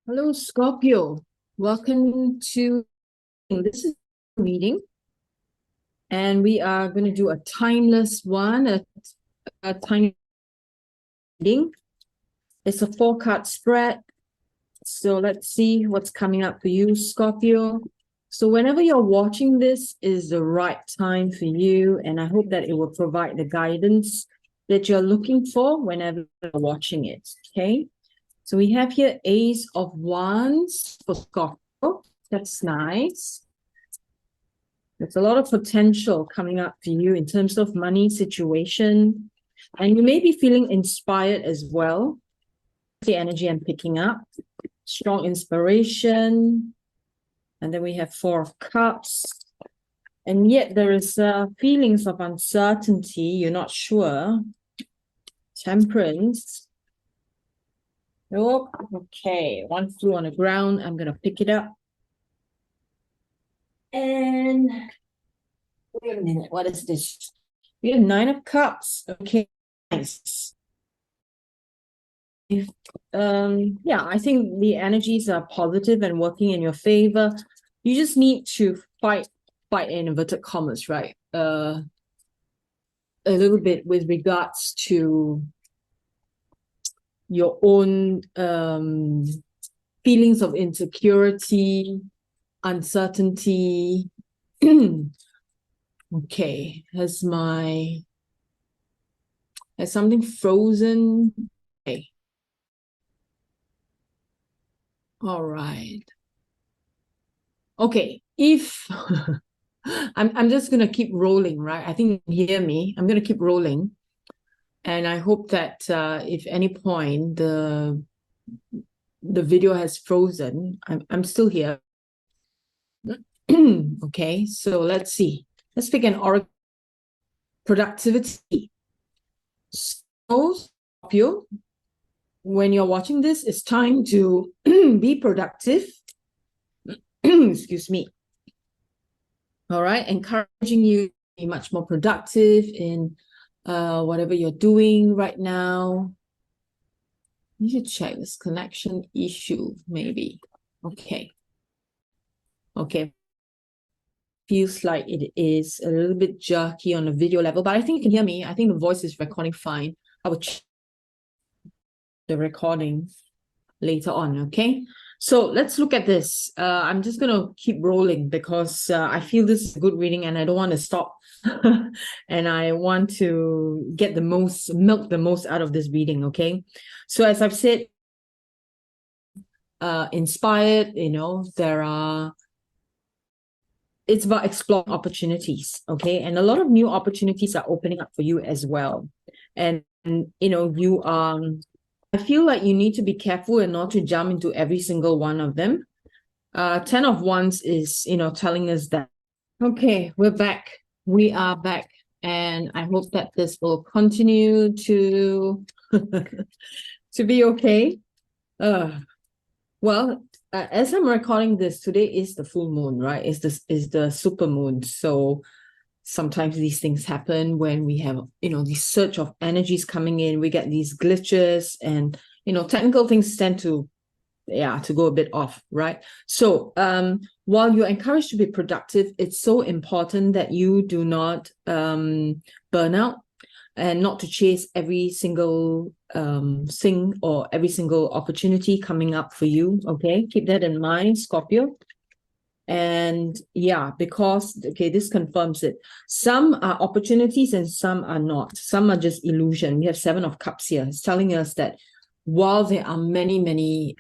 Hello, Scorpio. Welcome to this is a reading, and we are going to do a timeless one, a tiny reading. It's a 4-card spread. So let's see what's coming up for you, Scorpio. So whenever you're watching this is the right time for you, and I hope that it will provide the guidance that you're looking for whenever you're watching it. Okay. So we have here Ace of Wands for Scorpio. That's nice. There's a lot of potential coming up for you in terms of money situation. And you may be feeling inspired as well. The energy I'm picking up. Strong inspiration. And then we have 4 of Cups. And yet there is feelings of uncertainty. You're not sure. Temperance. Oh, okay. 1 flew on the ground. I'm going to pick it up. And wait a minute. What is this? We have 9 of Cups. Okay. Nice. Yeah, I think the energies are positive and working in your favor. You just need to fight in inverted commas, right? A little bit with regards to your own feelings of insecurity, uncertainty. Okay, has something frozen? Okay. All right. Okay, if I'm just gonna keep rolling, right? I think you hear me. I'm gonna keep rolling. And I hope that if any point the video has frozen, I'm still here. Okay, so let's see. Let's pick an oracle. Productivity. So, Scorpio, when you're watching this, it's time to be productive. Excuse me. All right, encouraging you to be much more productive in whatever you're doing right now. You should check this connection issue, maybe. Okay. Okay. Feels like it is a little bit jerky on the video level, but I think you can hear me. I think the voice is recording fine. I will check the recording later on, okay? So let's look at this. I'm just going to keep rolling because I feel this is a good reading and I don't want to stop. And I want to get milk the most out of this reading, okay? So as I've said, inspired, it's about exploring opportunities, okay? And a lot of new opportunities are opening up for you as well. And I feel like you need to be careful and not to jump into every single one of them. 10 of Wands is, telling us that. Okay, we're back. We are back. And I hope that this will continue to, to be okay. Well, as I'm recording this, today is the full moon, right? Is the super moon. So sometimes these things happen when we have, these surge of energies coming in. We get these glitches and, technical things tend to go a bit off, right? So while you're encouraged to be productive, it's so important that you do not burn out and not to chase every single thing or every single opportunity coming up for you, okay? Keep that in mind, Scorpio. And yeah, because, okay, this confirms it. Some are opportunities and some are not. Some are just illusion. We have 7 of Cups here. It's telling us that while there are many, many,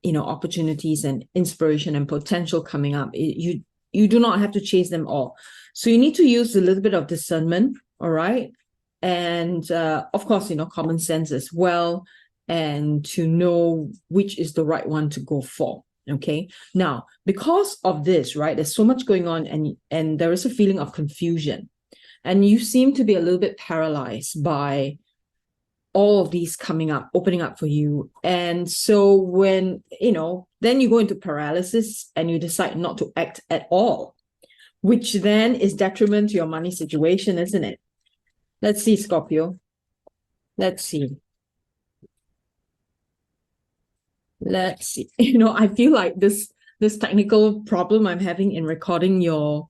opportunities and inspiration and potential coming up, you do not have to chase them all. So you need to use a little bit of discernment, all right? And of course, common sense as well, and to know which is the right one to go for. Okay. Now, because of this, right, there's so much going on and there is a feeling of confusion. And you seem to be a little bit paralyzed by all of these coming up, opening up for you. And so when, then you go into paralysis and you decide not to act at all, which then is detriment to your money situation, isn't it? Let's see, Scorpio. Let's see. let's see. I feel like this technical problem I'm having in recording your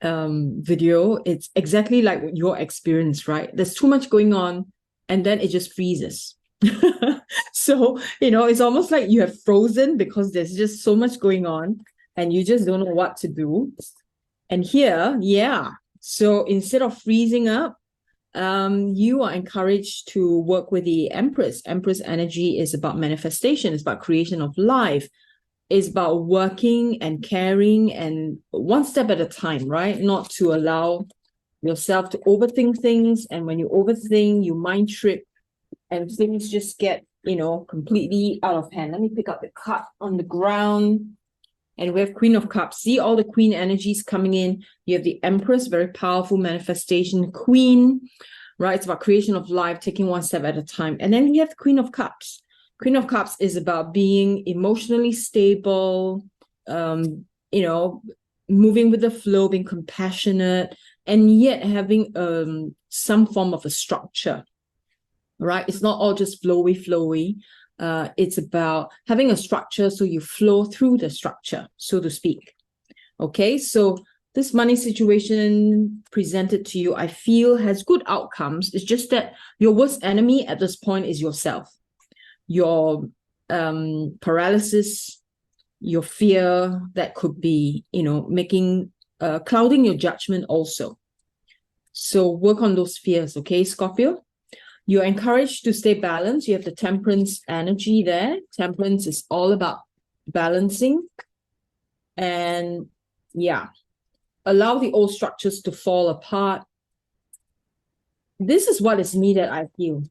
video, it's exactly like your experience, right? There's too much going on and then it just freezes. So, it's almost like you have frozen because there's just so much going on and you just don't know what to do. And here, yeah. So instead of freezing up, you are encouraged to work with the Empress. Empress energy is about manifestation, it's about creation of life, it's about working and caring and one step at a time, right? Not to allow yourself to overthink things. And when you overthink, you mind trip and things just get, completely out of hand. Let me pick up the cup on the ground. And we have Queen of Cups. See all the Queen energies coming in. You have the Empress, very powerful manifestation. Queen, right? It's about creation of life, taking one step at a time. And then we have the Queen of Cups. Queen of Cups is about being emotionally stable, moving with the flow, being compassionate, and yet having some form of a structure, right? It's not all just flowy. It's about having a structure so you flow through the structure, so to speak. Okay, so this money situation presented to you, I feel, has good outcomes. It's just that your worst enemy at this point is yourself. Your paralysis, your fear that could be, making, clouding your judgment also. So work on those fears, okay, Scorpio? You're encouraged to stay balanced. You have the Temperance energy there. Temperance is all about balancing. And yeah, allow the old structures to fall apart. This is what is needed, I feel.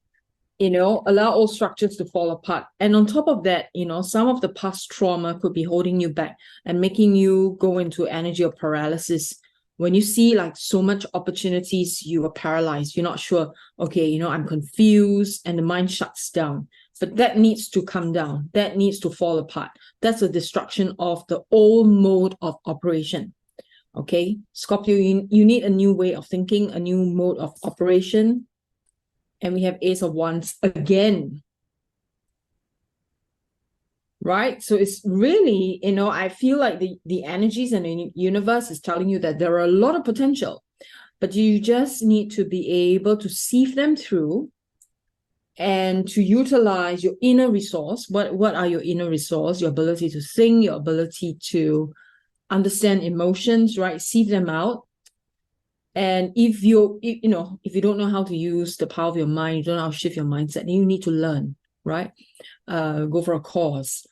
Allow old structures to fall apart. And on top of that, some of the past trauma could be holding you back and making you go into energy of paralysis. When you see like so much opportunities, you are paralyzed. You're not sure, okay, I'm confused, and the mind shuts down. But that needs to come down. That needs to fall apart. That's a destruction of the old mode of operation. Okay, Scorpio, you need a new way of thinking, a new mode of operation. And we have Ace of Wands again. Right? So it's really, I feel like the energies and the universe is telling you that there are a lot of potential, but you just need to be able to sieve them through and to utilize your inner resource. What are your inner resource? Your ability to think, your ability to understand emotions, right? Sieve them out. And if you don't know how to use the power of your mind, you don't know how to shift your mindset, then you need to learn, right? Go for a course,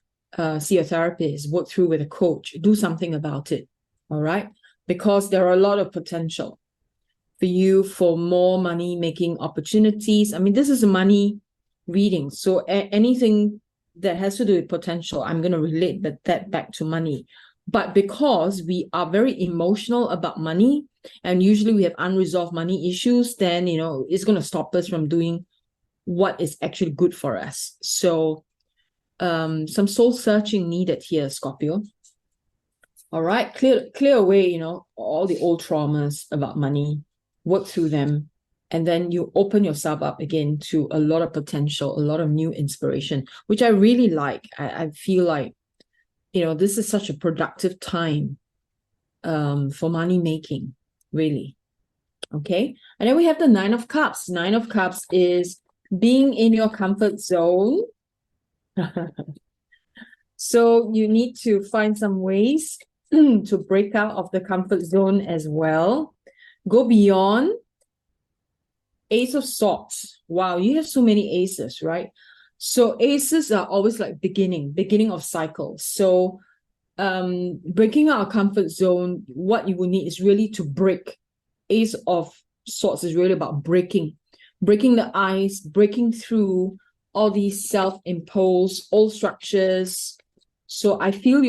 see a therapist, work through with a coach, do something about it, all right? Because there are a lot of potential for you for more money-making opportunities. I mean, this is a money reading, so anything that has to do with potential, I'm going to relate that back to money. But because we are very emotional about money, and usually we have unresolved money issues, then, it's going to stop us from doing what is actually good for us. So some soul searching needed here, Scorpio. All right, clear away, all the old traumas about money, work through them, and then you open yourself up again to a lot of potential, a lot of new inspiration, which I really like. I feel like, this is such a productive time for money making, really. Okay, and then we have the Nine of Cups. Nine of Cups is being in your comfort zone. So you need to find some ways to break out of the comfort zone as well. Go beyond. Ace of Swords. Wow, you have so many aces, right? So aces are always like beginning of cycles. So breaking out of comfort zone, what you will need is really to break. Ace of Swords is really about breaking the ice, breaking through all these self-imposed old structures. So I feel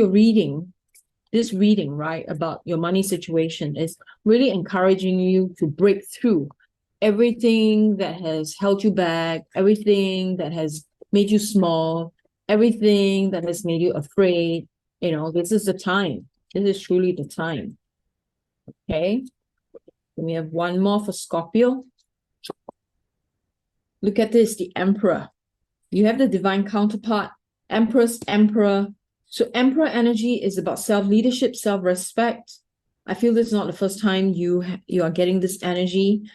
this reading, right, about your money situation is really encouraging you to break through everything that has held you back, everything that has made you small, everything that has made you afraid. This is the time. This is truly the time. Okay. We have one more for Scorpio. Look at this, the Emperor. You have the divine counterpart Empress, Emperor. So Emperor energy is about self-leadership, self-respect. I feel this is not the first time you are getting this energy.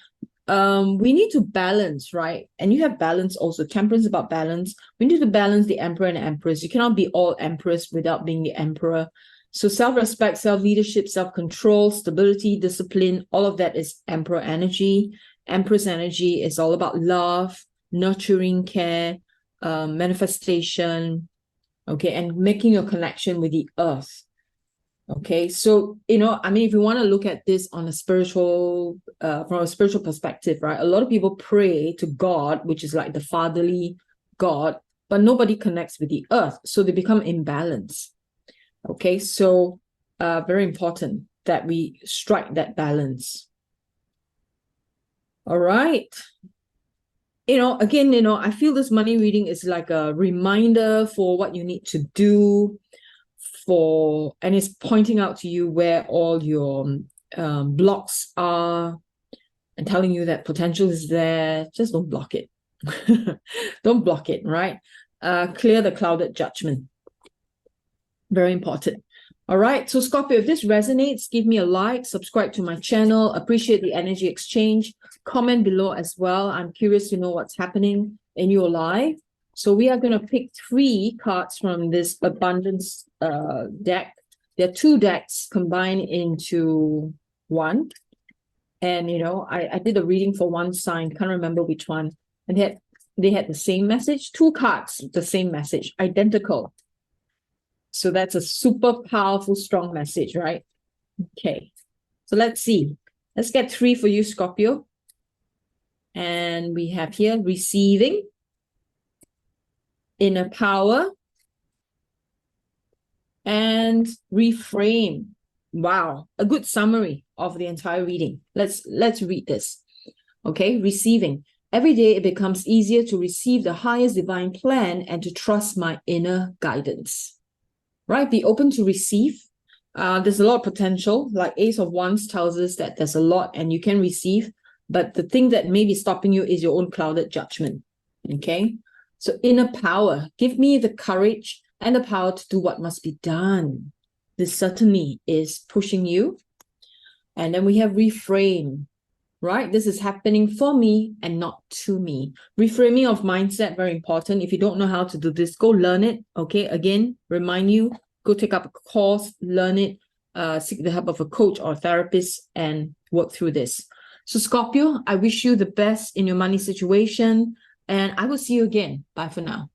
We need to balance, right? And you have balance also. Temperance is about balance. We need to balance the Emperor and Empress. You cannot be all Empress without being the Emperor. So self-respect, self-leadership, self-control, stability, discipline, all of that is Emperor energy. Empress energy is all about love, nurturing, care, manifestation, okay, and making a connection with the earth. Okay, so, I mean, if you want to look at this on a spiritual, from a spiritual perspective, right? A lot of people pray to God, which is like the fatherly God, but nobody connects with the earth. So they become imbalanced. Okay, so very important that we strike that balance. All right. Again, I feel this money reading is like a reminder for what you need to do and it's pointing out to you where all your blocks are and telling you that potential is there. Just don't block it. Don't block it, right? Clear the clouded judgment. Very important. All right, so Scorpio, if this resonates, give me a like, subscribe to my channel, appreciate the energy exchange, comment below as well. I'm curious to know what's happening in your life. So we are going to pick 3 cards from this abundance deck. There are 2 decks combined into one. And, I did a reading for one sign, can't remember which one. And they had the same message, 2 cards, the same message, identical. So that's a super powerful, strong message, right? Okay. So let's see. Let's get 3 for you, Scorpio. And we have here receiving, inner power, and reframe. Wow, a good summary of the entire reading. Let's read this. Okay, receiving. Every day it becomes easier to receive the highest divine plan and to trust my inner guidance. Right? Be open to receive. There's a lot of potential. Like Ace of Wands tells us that there's a lot and you can receive, but the thing that may be stopping you is your own clouded judgment. Okay? So inner power. Give me the courage and the power to do what must be done. This certainly is pushing you. And then we have reframe. Right? This is happening for me and not to me. Reframing of mindset, very important. If you don't know how to do this, go learn it. Okay, again, remind you, go take up a course, learn it, seek the help of a coach or a therapist and work through this. So Scorpio, I wish you the best in your money situation and I will see you again. Bye for now.